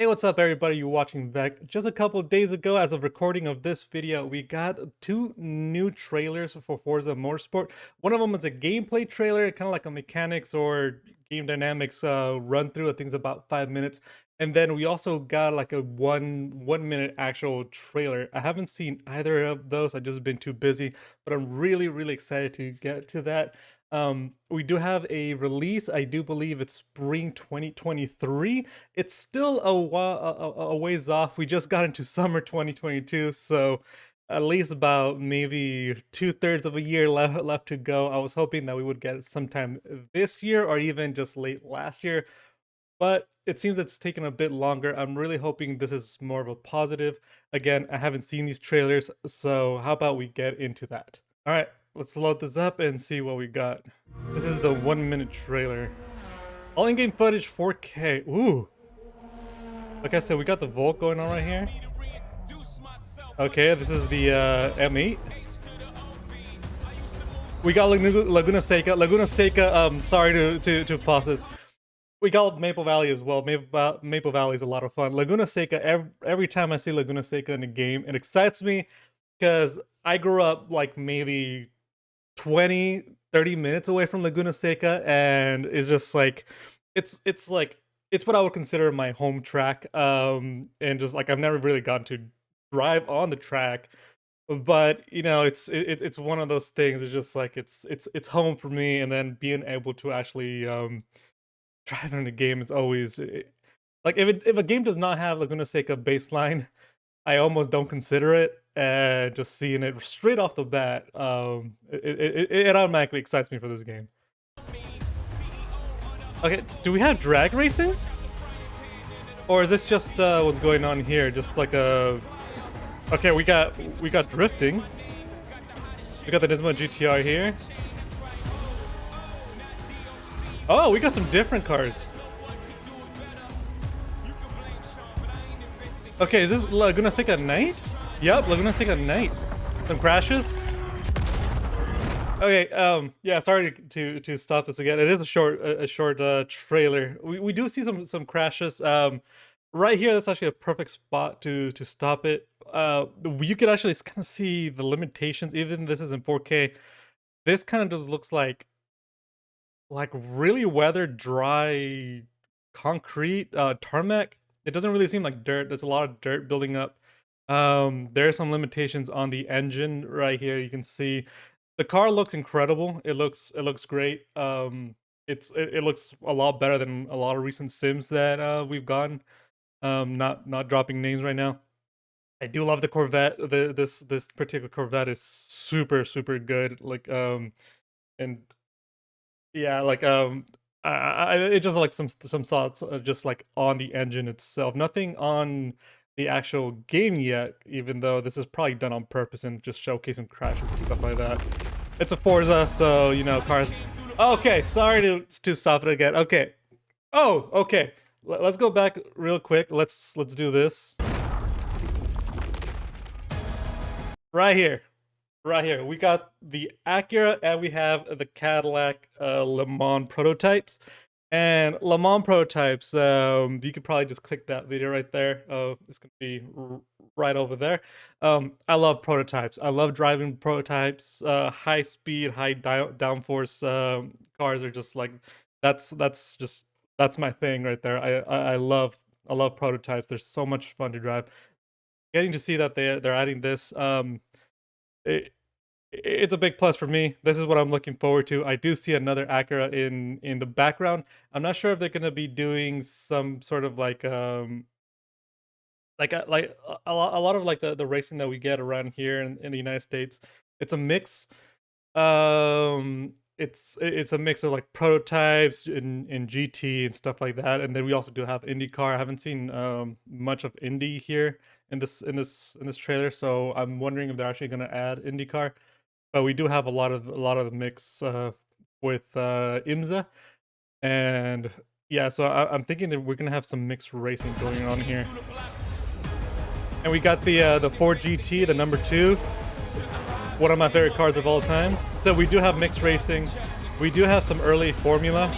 Hey, what's up, everybody? You're watching back. Just a couple of days ago, as of recording of this video, we got two new trailers for Forza Motorsport. One of them is a gameplay trailer, kind of like a mechanics or game dynamics run through. I think it's about 5 minutes. And then we also got like a one minute actual trailer. I haven't seen either of those. I've just been too busy, but I'm really excited to get to that. We do have a release. I do believe it's spring 2023. It's still a ways off. We just got into summer 2022, so at least about maybe 2/3 of a year left to go. I was hoping that we would get it sometime this year or even just late last year, but it seems it's taken a bit longer. I'm really hoping this is more of a positive. Again, I haven't seen these trailers, so how about we get into that? All right, let's load this up and see what we got. This is the 1 minute trailer. All in-game footage 4K. Ooh. Like I said, we got the Volt going on right here. Okay, this is the M8. We got Laguna Seca. Laguna Seca, sorry to pause this. We got Maple Valley as well. Maple Valley is a lot of fun. Laguna Seca, every time I see Laguna Seca in a game, it excites me because I grew up like maybe 20-30 minutes away from Laguna Seca, and it's just like it's like it's what I would consider my home track. And just like I've never really gotten to drive on the track, but you know, it's one of those things. It's just like it's home for me, and then being able to actually drive in a game is always like if a game does not have Laguna Seca baseline, I almost don't consider it, and just seeing it straight off the bat, it automatically excites me for this game. Okay, do we have drag racing? Or is this just what's going on here? Just like a... Okay, we got drifting. We got the Nismo GTR here. Oh, we got some different cars. Okay, is this Laguna Seca Night? Yep, Laguna Seca Night. Some crashes. Okay, yeah, sorry to stop this again. It is a short trailer. We do see some crashes. Right here, that's actually a perfect spot to stop it. You could actually kind of see the limitations. Even this is in 4K. This kind of just looks like really weathered, dry concrete, tarmac. It doesn't really seem like dirt. There's a lot of dirt building up. There are some limitations on the engine right here. You can see the car looks incredible. It looks great. It looks a lot better than a lot of recent sims that we've gotten. Not dropping names right now. I do love the Corvette. This particular Corvette is super good. Like and yeah, like it just like some thoughts just like on the engine itself. Nothing on the actual game yet, even though this is probably done on purpose and just showcasing crashes and stuff like that. It's a Forza, so you know cars. Okay, sorry to stop it again. Okay. Oh, okay. Let's go back real quick. Let's do this. Right here. Right here. We got the Acura and we have the Cadillac Le Mans prototypes. And Le Mans prototypes, you could probably just click that video right there. It's gonna be right over there. I love prototypes. I love driving prototypes. High speed, high downforce cars are just like that's my thing right there. I love prototypes. They're so much fun to drive. Getting to see that they're adding this, it's a big plus for me. This is what I'm looking forward to. I do see another Acura in the background. I'm not sure if they're gonna be doing some sort of like a lot of like the racing that we get around here in the United States. It's a mix. It's a mix of like prototypes and GT and stuff like that. And then we also do have IndyCar. I haven't seen much of Indy here in this trailer, so I'm wondering if they're actually gonna add IndyCar. But we do have a lot of the mix with IMSA, and yeah, so I'm thinking that we're gonna have some mixed racing going on here. And we got the Ford GT, the number 2, one of my favorite cars of all time. So we do have mixed racing. We do have some early Formula.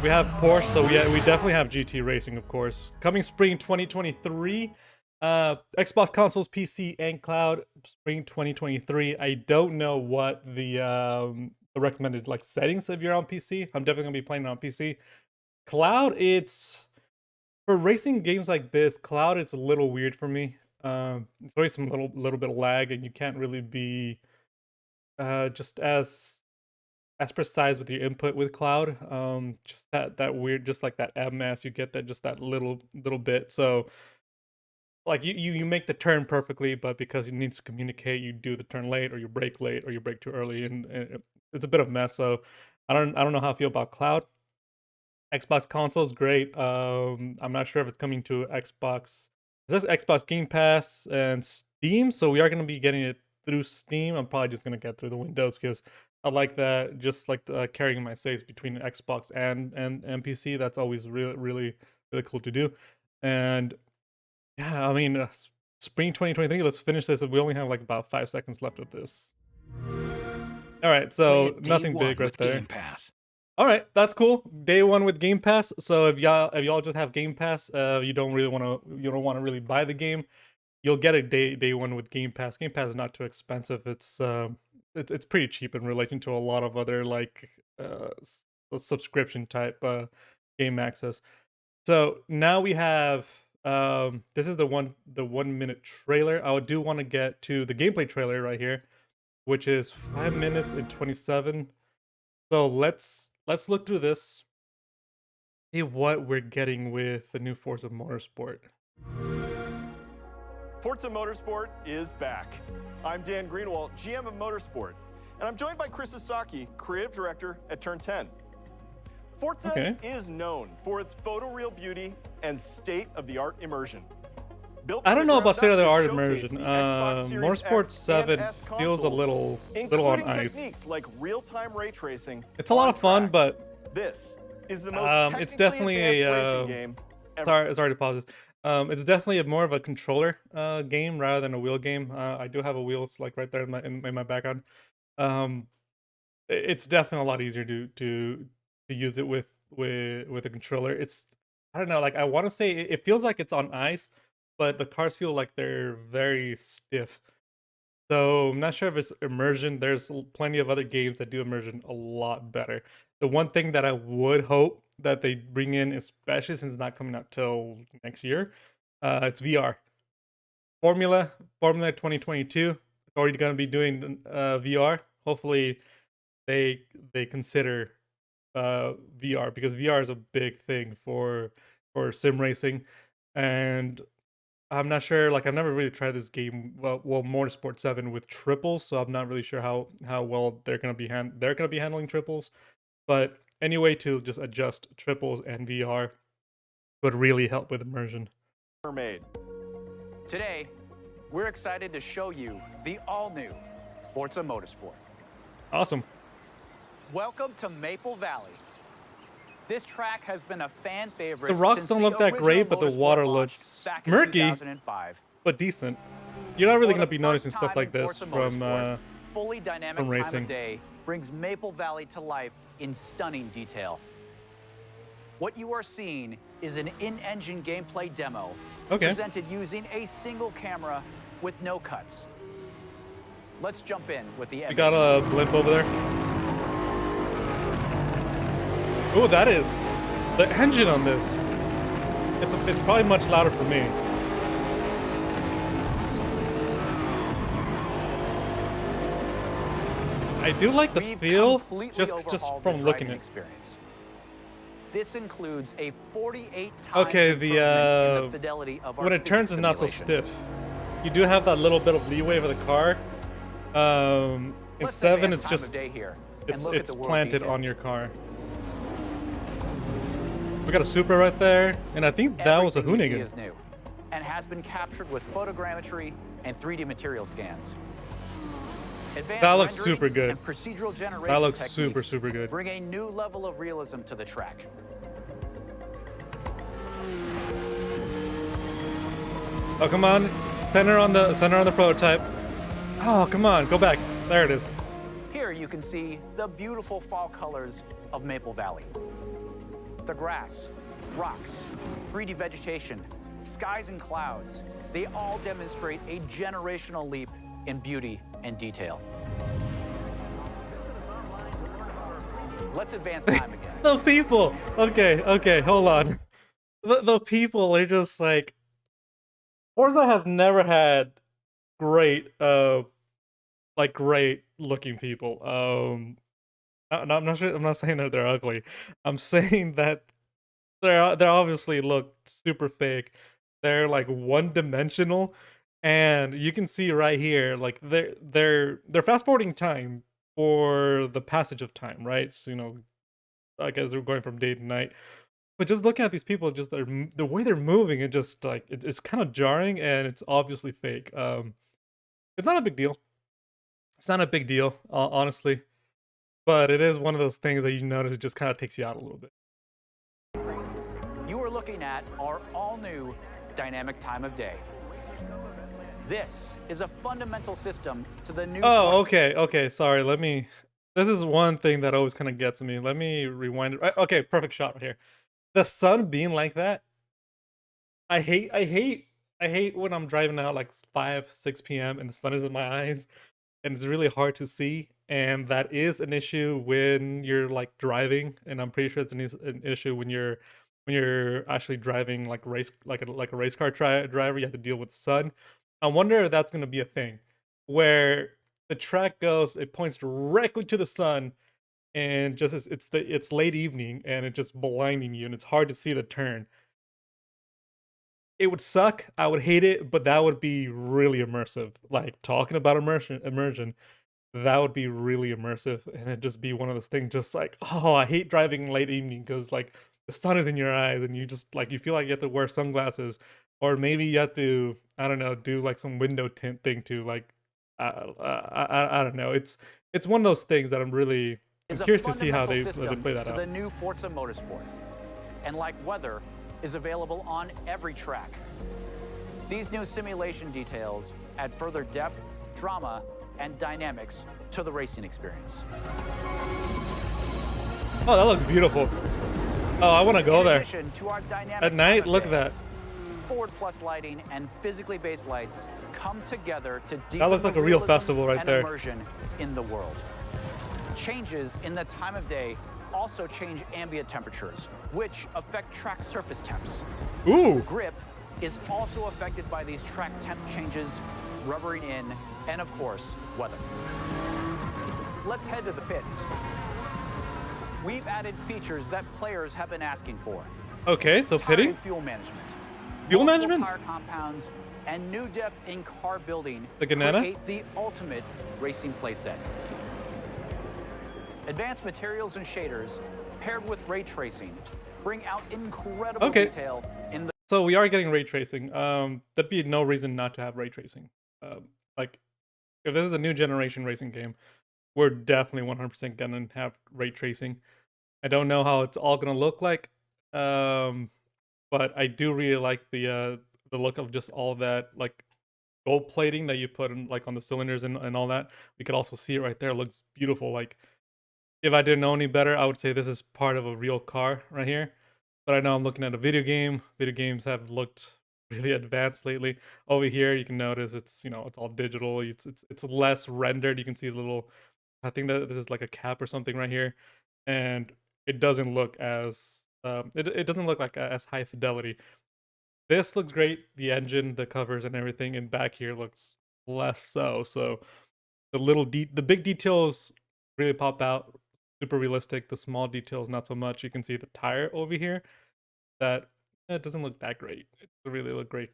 We have Porsche, so we definitely have GT racing, of course. Coming spring 2023. Xbox consoles, PC, and cloud. Spring 2023. I don't know what the recommended like settings if you're on PC. I'm definitely gonna be playing it on PC. Cloud, it's for racing games like this. Cloud, it's a little weird for me. It's always some little bit of lag, and you can't really be just as precise with your input with cloud. Just that weird, just like that MS, you get that just that little bit. So like you make the turn perfectly, but because it needs to communicate, you do the turn late, or you brake late, or you brake too early, and it's a bit of a mess. So I don't know how I feel about cloud. Xbox console is great. I'm not sure if it's coming to Xbox. It says Xbox Game Pass and Steam, so we are going to be getting it through Steam. I'm probably just going to get through the Windows because I like that. Just like carrying my saves between Xbox and PC. That's always really cool to do. And yeah, I mean, spring 2023. Let's finish this. We only have like about 5 seconds left of this. All right, so nothing big right there. Game Pass. All right, that's cool. Day one with Game Pass. So if y'all just have Game Pass, you don't want to really buy the game, you'll get a day one with Game Pass. Game Pass is not too expensive. It's pretty cheap in relation to a lot of other like subscription type game access. So now we have this is the 1 minute trailer. I do want to get to the gameplay trailer right here, which is 5 minutes and 27. So let's look through this, see what we're getting with the new Forza Motorsport. Forza Motorsport is back. I'm Dan Greenwald, GM of Motorsport, and I'm joined by Chris Sasaki, creative director at Turn 10. Forza is known for its photoreal beauty and state-of-the-art immersion. I don't know about state-of-the-art immersion. Motorsport 7 feels a little on ice. Techniques like real-time ray tracing. It's a lot of fun, but this is the most it's definitely a game. Sorry to pause this. It's definitely more of a controller game rather than a wheel game. I do have a wheels like right there in my background. It's definitely a lot easier to use it with a controller. I don't know, like I want to say it feels like it's on ice, but the cars feel like they're very stiff. So I'm not sure if it's immersion. There's plenty of other games that do immersion a lot better. The one thing that I would hope that they bring in, especially since it's not coming out till next year, it's VR. Formula 2022 already going to be doing VR. Hopefully they consider VR, because VR is a big thing for sim racing. And I'm not sure, like I've never really tried this game, well Motorsport 7 with triples, so I'm not really sure how well they're going to be handling triples. But any way to just adjust triples and VR would really help with immersion. Today, we're excited to show you the all-new Forza Motorsport. Awesome. Welcome to Maple Valley. This track has been a fan favorite. The rocks don't look that great, but the water looks murky, but decent. You're not really going to be noticing stuff like this from fully dynamic racing. Time of day brings Maple Valley to life in stunning detail. What you are seeing is an in-engine gameplay demo presented using a single camera with no cuts. Let's jump in with the We got a blimp over there. Oh, that is the engine on this. It's probably much louder for me. I do like the feel just from looking at it. This includes a 48 times okay, the fidelity of our when it turns, it's not so stiff. You do have that little bit of leeway for the car. In 7, it's just it's planted on your car. We got a Supra right there, and I think that was a Hoonigan. Is new and has been captured with photogrammetry and 3D material scans. Advanced that looks super good. And procedural generation that looks techniques super good. Bring a new level of realism to the track. Oh, come on. Center on the prototype. Oh, come on. Go back. There it is. Here you can see the beautiful fall colors of Maple Valley. The grass, rocks, 3D vegetation, skies and clouds, they all demonstrate a generational leap in beauty and detail. Let's advance time again. The people. Okay, hold on. The people are just like, Forza has never had great like great looking people. I'm not sure. I'm not saying that they're ugly. I'm saying that they obviously look super fake. They're like one dimensional, and you can see right here, like they're fast forwarding time for the passage of time, right? So I guess they're going from day to night. But just looking at these people, just the way they're moving, it just like it's kind of jarring, and it's obviously fake. It's not a big deal. It's not a big deal, honestly. But it is one of those things that you notice, it just kind of takes you out a little bit. You are looking at our all-new dynamic time of day. This is a fundamental system to the new... Oh, okay, sorry, this is one thing that always kind of gets me. Let me rewind it. Okay, perfect shot right here. The sun being like that, I hate when I'm driving out like 5-6 p.m. and the sun is in my eyes, and it's really hard to see. And that is an issue when you're like driving, and I'm pretty sure it's an issue when you're actually driving like a race car driver. You have to deal with the sun. I wonder if that's going to be a thing where the track goes, it points directly to the sun, and just it's late evening, and it's just blinding you, and it's hard to see the turn. It would suck. I would hate it, but that would be really immersive. Like, talking about immersion, that would be really immersive, and it'd just be one of those things, just like, oh, I hate driving late evening because like the sun is in your eyes, and you just like you feel like you have to wear sunglasses, or maybe you have to, I don't know, do like some window tint thing to like, I don't know. It's one of those things that I'm curious to see how they play that out. The new Forza Motorsport, and like weather, is available on every track. These new simulation details add further depth, drama, and dynamics to the racing experience. Oh, that looks beautiful. Oh, I want to go there. To our dynamic at night, look at that. Forward plus lighting and physically based lights come together to deepen that looks like a real festival right there. Immersion in the world. Changes in the time of day also change ambient temperatures, which affect track surface temps. Ooh. Grip is also affected by these track temp changes, rubbering in, and of course, weather. Let's head to the pits. We've added features that players have been asking for. Okay, so Tire pitting? and fuel management. Fuel management? Tire compounds and new depth in car building create the ultimate racing playset. Advanced materials and shaders paired with ray tracing bring out incredible detail in the... So we are getting ray tracing. There'd be no reason not to have ray tracing. Like, if this is a new generation racing game, we're definitely 100% gonna have ray tracing. I don't know how it's all gonna look like, but I do really like the look of just all that like gold plating that you put in, like on the cylinders and all that. We could also see it right there. It looks beautiful. Like, if I didn't know any better, I would say this is part of a real car right here. But I know I'm looking at a video game. Video games have looked really advanced lately. Over here, you can notice it's it's all digital. It's less rendered. You can see a little. I think that this is like a cap or something right here, and it doesn't look as it doesn't look like as high fidelity. This looks great. The engine, the covers, and everything, and back here looks less so. So the big details really pop out. Super realistic. The small details not so much. You can see the tire over here. That it doesn't look that great. It doesn't really look great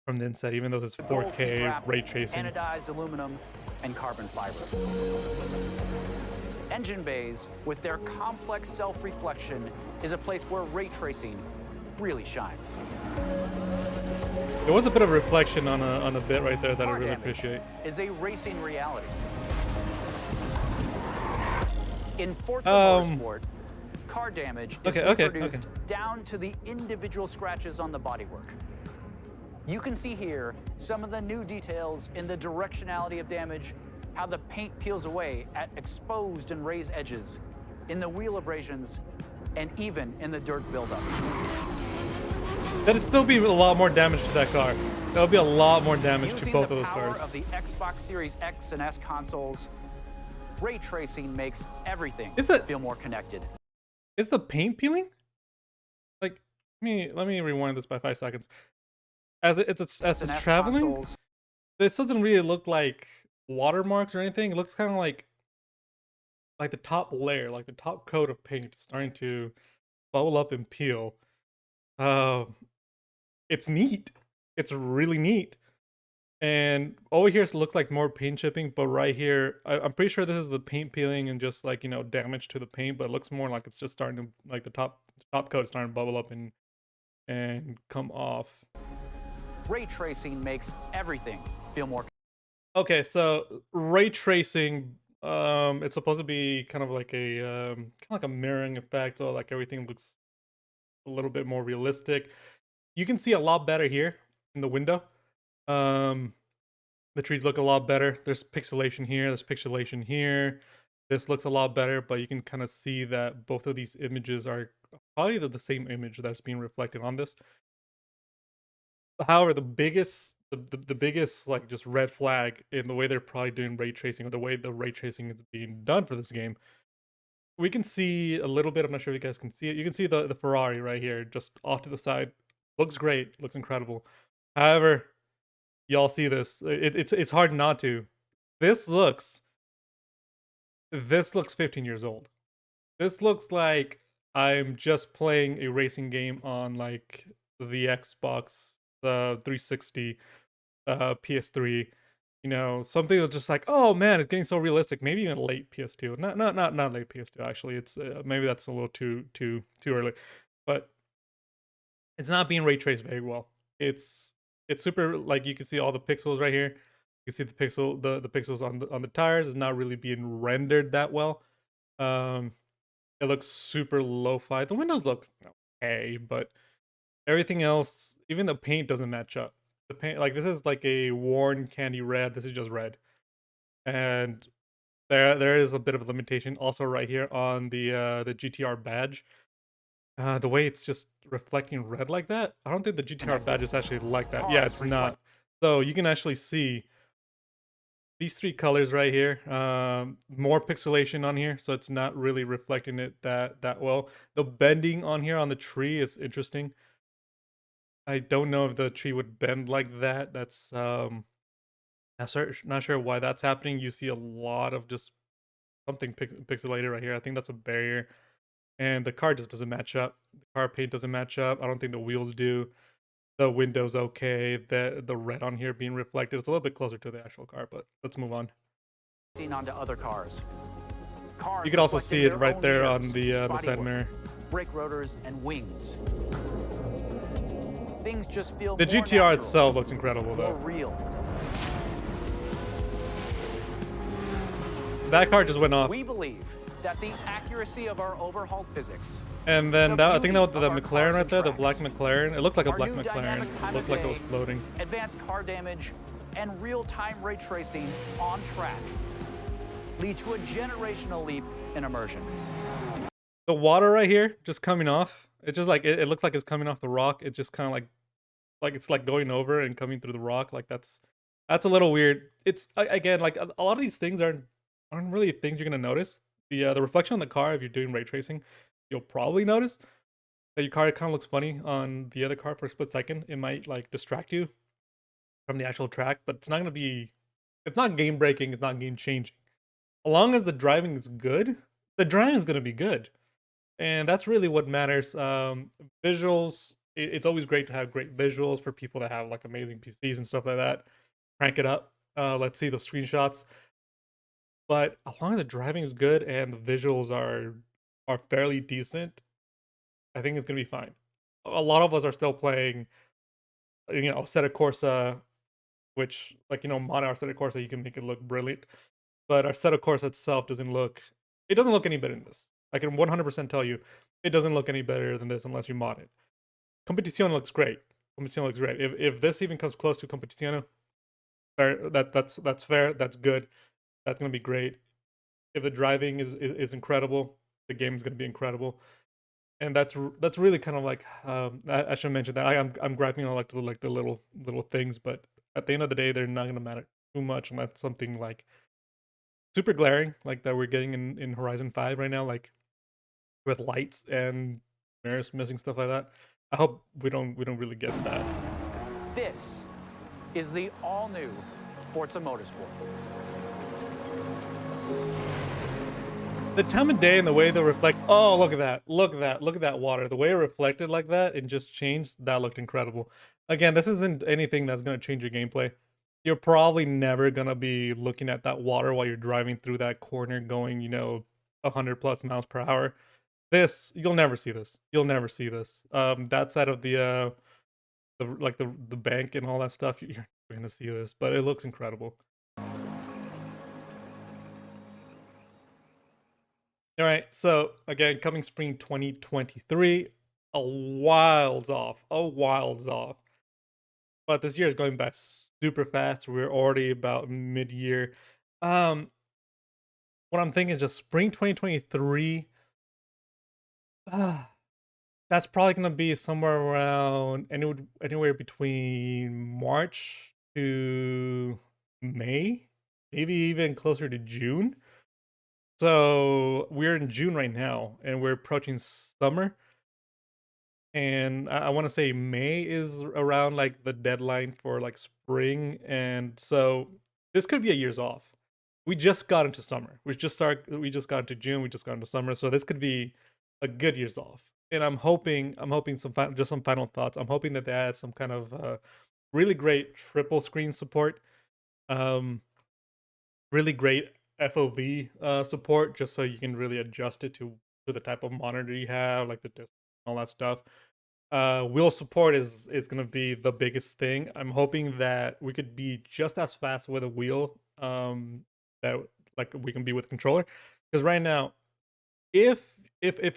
from the inside, even though it's 4K ray tracing. Anodized aluminum and carbon fiber. Engine bays with their complex self-reflection is a place where ray tracing really shines. There was a bit of reflection on a bit right there that I really appreciate. Is a racing reality. In Forza Motorsport, car damage is reproduced down to the individual scratches on the bodywork. You can see here some of the new details in the directionality of damage, how the paint peels away at exposed and raised edges, in the wheel abrasions, and even in the dirt buildup. That'd still be a lot more damage to that car. That'll be a lot more damage to both of those cars. Using the power of the Xbox Series X and S consoles, ray tracing makes everything feel more connected. Is the paint peeling? Like, let me rewind this by 5 seconds. As it's traveling, this doesn't really look like watermarks or anything. It looks kind of like the top layer, like the top coat of paint is starting to bubble up and peel. It's neat. It's really neat. And over here it looks like more paint chipping, but right here, I'm pretty sure this is the paint peeling and just like, damage to the paint, but it looks more like it's just starting to, like the top coat is starting to bubble up and come off. Ray tracing makes everything feel more. Okay, so ray tracing, it's supposed to be kind of like a mirroring effect, so like everything looks a little bit more realistic. You can see a lot better here in the window. The trees look a lot better. There's pixelation here. There's pixelation here. This looks a lot better, but you can kind of see that both of these images are probably the same image that's being reflected on this. However, the biggest like just red flag in the way they're probably doing ray tracing, or the way the ray tracing is being done for this game, we can see a little bit. I'm not sure if you guys can see it. You can see the Ferrari right here, just off to the side. Looks great. Looks incredible. However, y'all see this. It's hard not to. This looks 15 years old. This looks like I'm just playing a racing game on like the Xbox, the 360, PS3. Something that's just like, oh man, it's getting so realistic. Maybe even late PS2. Not late PS2. Actually, it's maybe that's a little too early, but it's not being ray traced very well. It's super, like, you can see all the pixels right here. You can see the pixels on the tires is not really being rendered that well. It looks super lo-fi. The windows look okay, but everything else, even the paint doesn't match up. The paint, like, this is like a worn candy red. This is just red, and there is a bit of a limitation also right here on the GTR badge. The way it's just reflecting red like that, I don't think the GTR badge is actually like that. Yeah, it's not. So you can actually see these three colors right here. More pixelation on here, so it's not really reflecting it that well. The bending on here on the tree is interesting. I don't know if the tree would bend like that. That's not sure why that's happening. You see a lot of just something pixelated right here. I think that's a barrier. And the car just doesn't match up. The car paint doesn't match up. I don't think the wheels do. The window's okay. The red on here being reflected. It's a little bit closer to the actual car, but let's move on. Onto other cars. You can also see it right there on the side mirror. Brake rotors and wings. Things just feel the GTR itself looks incredible though. Real. That car just went off. We believe that the accuracy of our overhauled physics. And then I think that the McLaren right there, the black McLaren, it looked like a black McLaren. It looked like it was floating. Advanced car damage and real-time ray tracing on track lead to a generational leap in immersion. The water right here just coming off. It just like it looks like it's coming off the rock. It's just kind of like it's like going over and coming through the rock. Like that's a little weird. It's again, like a lot of these things aren't really things you're gonna notice. The reflection on the car, if you're doing ray tracing, you'll probably notice that your car kind of looks funny on the other car for a split second. It might like distract you from the actual track, but it's not gonna be. It's not game breaking. It's not game changing. As long as the driving is good, the driving is gonna be good. And that's really what matters. Visuals, it's always great to have great visuals for people that have like amazing PCs and stuff like that. Crank it up. Let's see those screenshots. But as long as the driving is good and the visuals are fairly decent, I think it's gonna be fine. A lot of us are still playing, Assetto Corsa, which, like, mod Assetto Corsa, you can make it look brilliant. But Assetto Corsa itself doesn't look any better than this. I can 100% tell you, it doesn't look any better than this unless you mod it. Competizione looks great. Competizione looks great. If this even comes close to Competizione, that's fair. That's good. That's gonna be great. If the driving is incredible, the game is gonna be incredible. and that's really kind of like I should mention that I'm griping on like the little things, but at the end of the day, they're not gonna matter too much unless something like super glaring like that we're getting in Horizon 5 right now, like with lights and mirrors missing, stuff like that. I hope we don't really get that. This is the all-new Forza Motorsport. The time of day and the way they reflect. Oh, look at that! Look at that! Look at that water. The way it reflected like that and just changed. That looked incredible. Again, this isn't anything that's gonna change your gameplay. You're probably never gonna be looking at that water while you're driving through that corner, going 100 plus miles per hour. This you'll never see this. You'll never see this. That side of the bank and all that stuff. You're never gonna see this, but it looks incredible. All right, so again, coming spring 2023, a while's off, a while's off. But this year is going by super fast. We're already about mid-year. Um, what I'm thinking is just spring 2023. That's probably gonna be somewhere around anywhere between March to May, maybe even closer to June. So we're in June right now, and we're approaching summer. And I want to say May is around like the deadline for like spring, and so this could be a years off. We just got into summer. We just got into June. We just got into summer, so this could be a good years off. And I'm hoping just some final thoughts. I'm hoping that they add some kind of really great triple screen support. Um, really great FOV support, just so you can really adjust it to the type of monitor you have, like the disc, all that stuff. Wheel support is gonna be the biggest thing. I'm hoping that we could be just as fast with a wheel that like we can be with controller. Because right now, if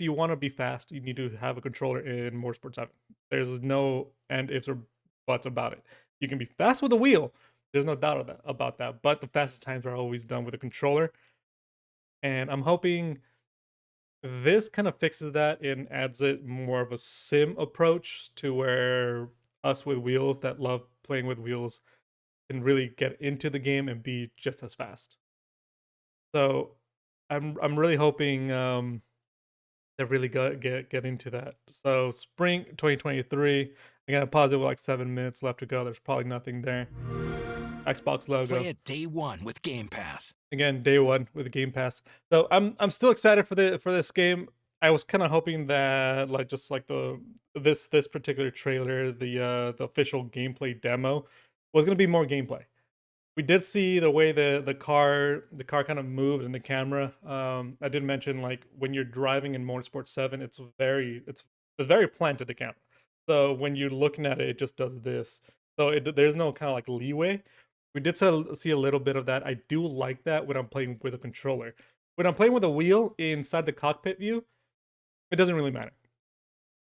you want to be fast, you need to have a controller in Motorsport 7. There's no and ifs or buts about it. You can be fast with a wheel. There's no doubt about that. But the fastest times are always done with a controller. And I'm hoping this kind of fixes that and adds it more of a sim approach to where us with wheels that love playing with wheels can really get into the game and be just as fast. So I'm really hoping they really get into that. So spring 2023. I got to pause it with like 7 minutes left to go. There's probably nothing there. Xbox logo. Play it day one with Game Pass. Again, day one with Game Pass. So I'm still excited for this game. I was kind of hoping that like just like this particular trailer, the official gameplay demo, was gonna be more gameplay. We did see the way the car kind of moved in the camera. I did mention like when you're driving in Motorsport 7, it's very planted, the camera. So when you're looking at it, it just does this. So there's no kind of like leeway. We did see a little bit of that. I do like that when I'm playing with a controller. When I'm playing with a wheel inside the cockpit view, it doesn't really matter.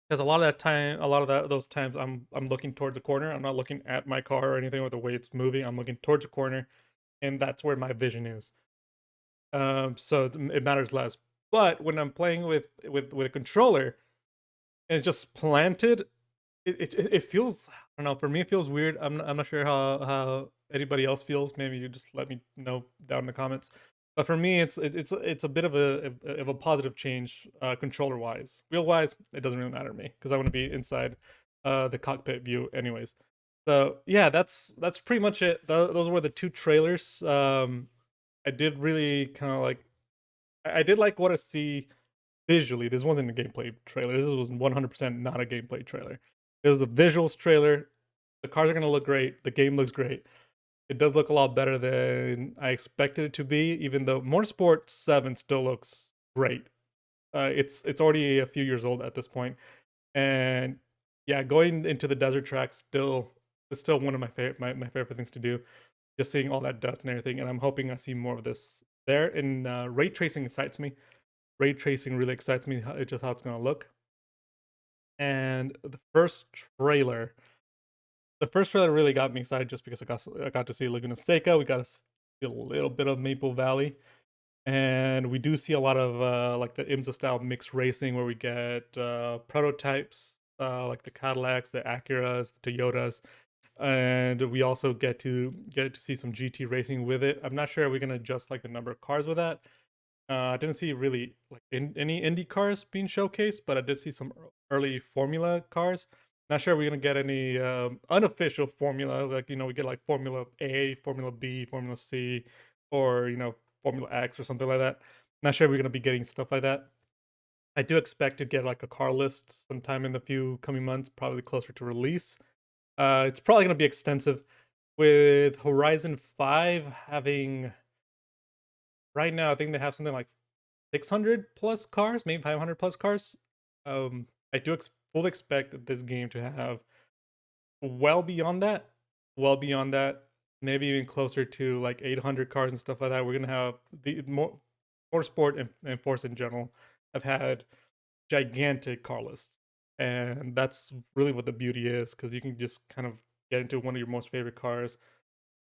Because a lot of those times I'm looking towards the corner. I'm not looking at my car or anything with the way it's moving. I'm looking towards the corner, and that's where my vision is. So it matters less. But when I'm playing with a controller and it's just planted, it feels, I don't know, for me it feels weird. I'm not sure how anybody else feels. Maybe you just let me know down in the comments. But for me, it's a bit of a positive change, controller wise. Wheel wise, it doesn't really matter to me because I want to be inside the cockpit view anyways. So yeah, that's pretty much it. Those were the two trailers. I did really kind of like, I did like what I see visually. This wasn't a gameplay trailer. This was 100% not a gameplay trailer. It was a visuals trailer. The cars are gonna look great. The game looks great. It does look a lot better than I expected it to be, even though Motorsport 7 still looks great. It's already a few years old at this point, and yeah, going into the desert track is still one of my favorite things to do. Just seeing all that dust and everything, and I'm hoping I see more of this there. And ray tracing excites me. Ray tracing really excites me. Just how it's gonna look. And the first trailer really got me excited just because I got to see Laguna Seca. We got to see a little bit of Maple Valley. And we do see a lot of like the IMSA style mixed racing where we get prototypes like the Cadillacs, the Acuras, the Toyotas, and we also get to see some GT racing with it. I'm not sure we're gonna adjust like the number of cars with that. I didn't see really like any Indy cars being showcased, but I did see some early Formula cars. Not sure we're gonna get any unofficial Formula, like we get like Formula A, Formula B, Formula C, or Formula X or something like that. Not sure we're gonna be getting stuff like that. I do expect to get like a car list sometime in the few coming months, probably closer to release. It's probably gonna be extensive, with Horizon 5 having right now. I think they have something like 600 plus cars, maybe 500 plus cars. I do fully expect this game to have well beyond that, well beyond that, maybe even closer to like 800 cars and stuff like that. We're gonna have the motorsport and Forza in general have had gigantic car lists, and that's really what the beauty is, because you can just kind of get into one of your most favorite cars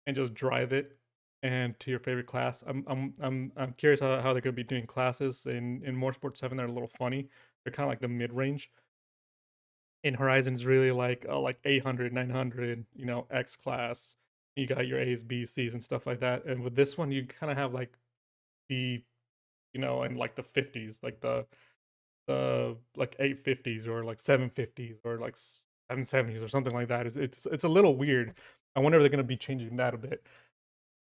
and just drive it and to your favorite class. I'm curious how they're gonna be doing classes in Motorsport 7. They're a little funny. They're kind of like the mid range. In Horizon is really like 800, 900, X class. You got your A's, B's, C's, and stuff like that. And with this one, you kind of have like the and like the 50s, like the like 850s or like 750s or like 770s or something like that. It's a little weird. I wonder if they're gonna be changing that a bit.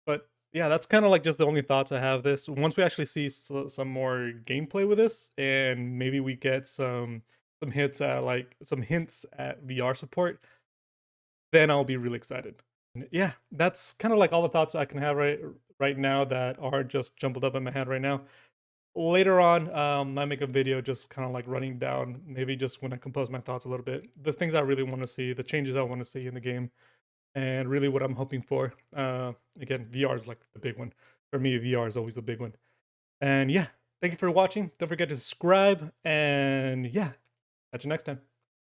But yeah, that's kind of like just the only thoughts I have. This once we actually see some more gameplay with this, and maybe we get some hints at VR support, then I'll be really excited. And yeah, that's kind of like all the thoughts I can have right now that are just jumbled up in my head right now. Later on, I make a video just kind of like running down, maybe just when I compose my thoughts a little bit, the things I really want to see, the changes I want to see in the game, and really what I'm hoping for. Again, VR is like the big one. For me, VR is always the big one. And yeah, thank you for watching. Don't forget to subscribe. And yeah, catch you next time.